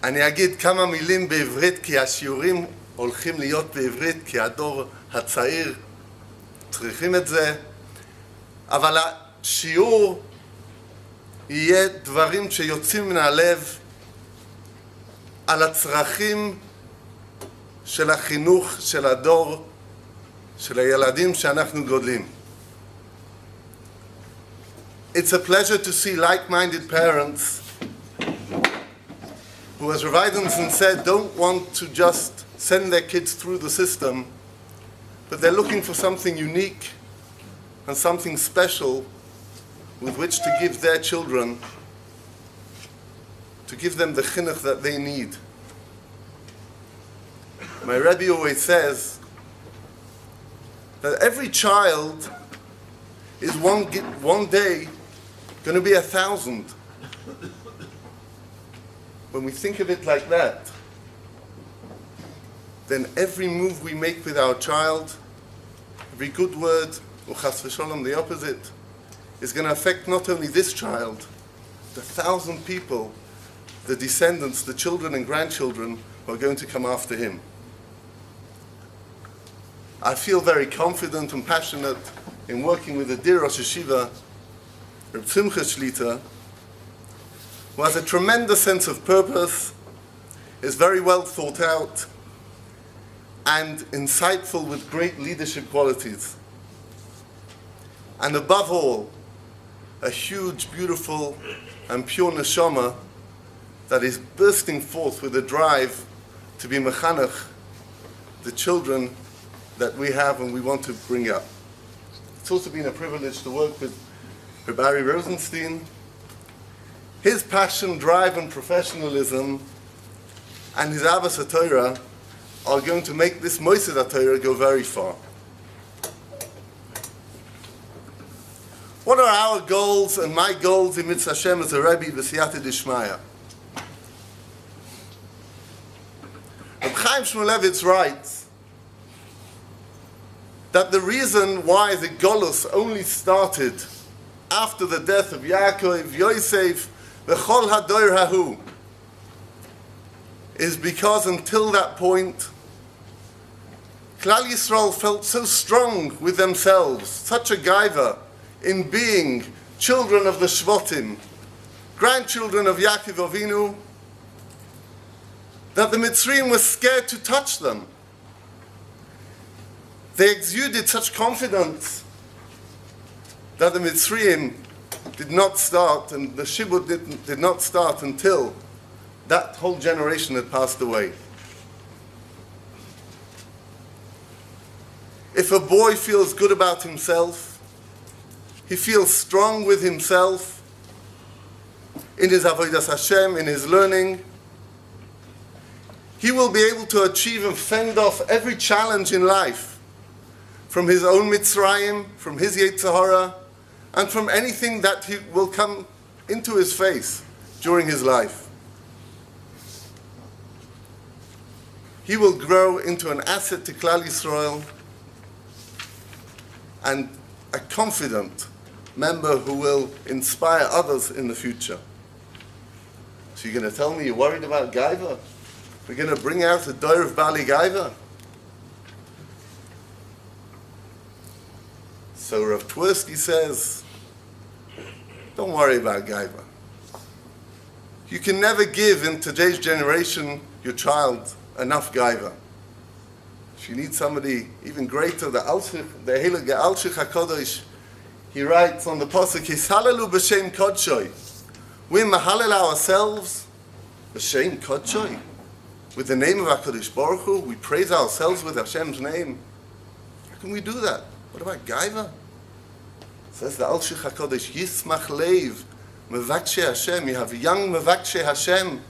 אני אגיד כמה מילים בעברית, כי השיעורים הולכים להיות בעברית, כי הדור הצעיר צריכים את זה. אבל השיעור יהיה דברים שיוצאים מן הלב על הצרכים של החינוך של הדור, של הילדים שאנחנו גודלים. It's a pleasure to see like-minded parents who, as Rabbi Rafi said, don't want to just send their kids through the system, but they're looking for something unique and something special with which to give their children, to give them the chinuch that they need. My rebbe always says that every child is one day going to be 1,000. When we think of it like that, then every move we make with our child, every good word, or chas v'sholom, the opposite, is going to affect not only this child, the 1,000 people, the descendants, the children and grandchildren who are going to come after him. I feel very confident and passionate in working with the dear Rosh Yeshiva, Reb Simcha Shlita, who has a tremendous sense of purpose, is very well thought out, and insightful with great leadership qualities. And above all, a huge, beautiful, and pure neshama that is bursting forth with a drive to be mechanech, the children that we have and we want to bring up. It's also been a privilege to work with Rabbi Rosenstein. His passion, drive, and professionalism, and his Ahavas HaTorah are going to make this Moised HaTorah go very far. What are our goals and my goals in Mitzvah Hashem as a Rebbe v'siyata d'shmaya? Reb Chaim Shmulevitz writes that the reason why the Golus only started after the death of Yaakov, Yosef, v'chol hador hahu, is because until that point, Klal Yisrael felt so strong with themselves, such a gaiva in being children of the Shvotim, grandchildren of Yaakov Avinu, that the Mitzrayim were scared to touch them. They exuded such confidence that the Mitzrayim did not start, and the Shibud did not start until that whole generation had passed away. If a boy feels good about himself, he feels strong with himself in his avodas Hashem, in his learning, he will be able to achieve and fend off every challenge in life, from his own Mitzrayim, from his Yetzer Hara, and from anything that he will come into his face during his life. He will grow into an asset to Klal Yisrael and a confident member who will inspire others in the future. So you're going to tell me you're worried about Gaiva? We're going to bring out the Doir of Bali Gaiva? So Rav Twersky says, don't worry about Gaiva. You can never give in today's generation your child enough Gaiva. If you need somebody even greater, the Heilige Alshich HaKodesh, he writes on the Pasuk, Hisalelu b'shem Kodshoi. We mahalel ourselves b'shem Kodshoi. With the name of HaKadosh Baruch Hu, we praise ourselves with Hashem's name. How can we do that? What about Gaiva? Says the Alshich HaKodesh, Yismach Leiv, Mevakshe Hashem. You have young Mevakshe Hashem.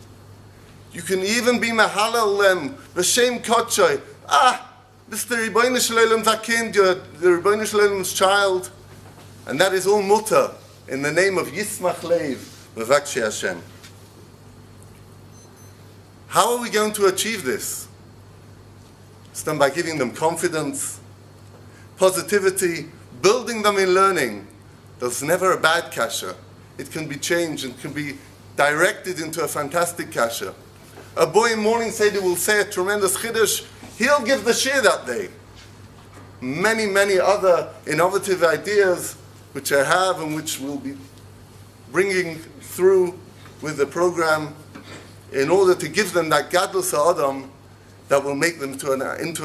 You can even be Mahalel them, B'Shem Kodshoy. This is the Rebbeinu Shleilem's Akind, you're the Rebbeinu Shleilem's child. And that is all mutter in the name of Yismach Leiv, Mevakshe Hashem. How are we going to achieve this? It's done by giving them confidence, positivity, building them in learning. There's never a bad kasha. It can be changed and can be directed into a fantastic kasha. A boy in morning Seder will say a tremendous chiddush. He'll give the shir that day. Many, many other innovative ideas which I have and which we'll be bringing through with the program in order to give them that gadlus ha'adam that will make them into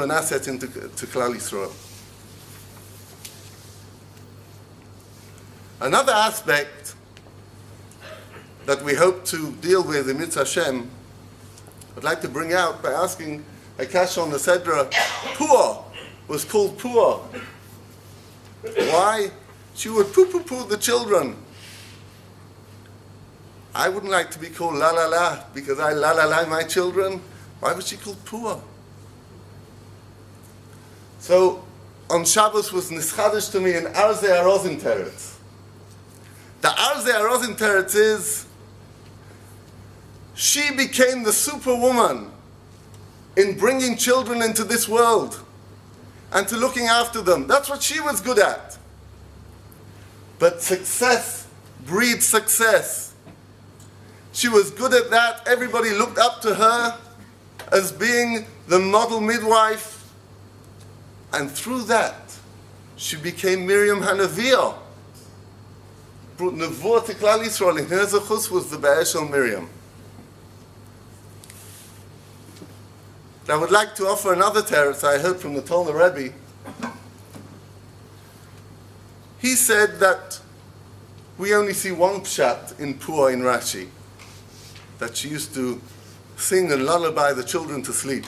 an asset to Klal Yisrael. Another aspect that we hope to deal with in Mitzvah Hashem, I'd like to bring out by asking a kasha on the Sedra. Puah was called Puah. Why? She would poo-poo-poo the children. I wouldn't like to be called la la la because I la la la my children. Why was she called Puah? So on Shabbos was nischadish to me in Arzei Arozim Teretz. The Arzei Arozim Teretz is she became the superwoman in bringing children into this world and to looking after them. That's what she was good at. But success breeds success. She was good at that. Everybody looked up to her as being the model midwife. And through that, she became Miriam Hanaviyah. Brought Nevuah to Klal Yisrael. In her zechus was the Be'eshel Miriam. I would like to offer another teretz I heard from the Tolna Rebbe. He said that we only see one pshat in Puah in Rashi, that she used to sing and lullaby the children to sleep.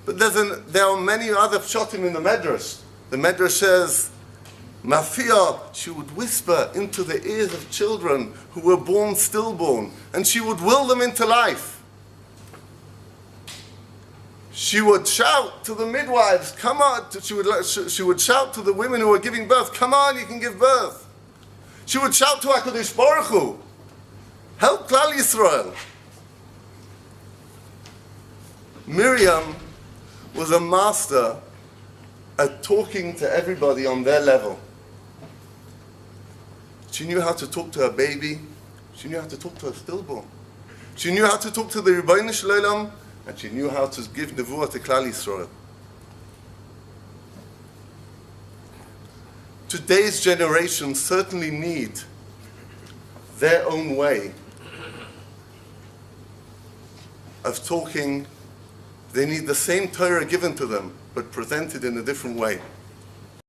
But there are many other pshatim in the Medrash. The Medrash says, Mafia, she would whisper into the ears of children who were born stillborn, and she would will them into life. She would shout to the midwives, come on. She would shout to the women who were giving birth, come on, you can give birth. She would shout to HaKadosh Baruch Hu, help Klal Yisrael. Miriam was a master at talking to everybody on their level. She knew how to talk to her baby. She knew how to talk to her stillborn. She knew how to talk to the Rebbeinu Shalom, and she knew how to give Nevuah to Klal Yisrael. Today's generation certainly need their own way of talking. They need the same Torah given to them, but presented in a different way.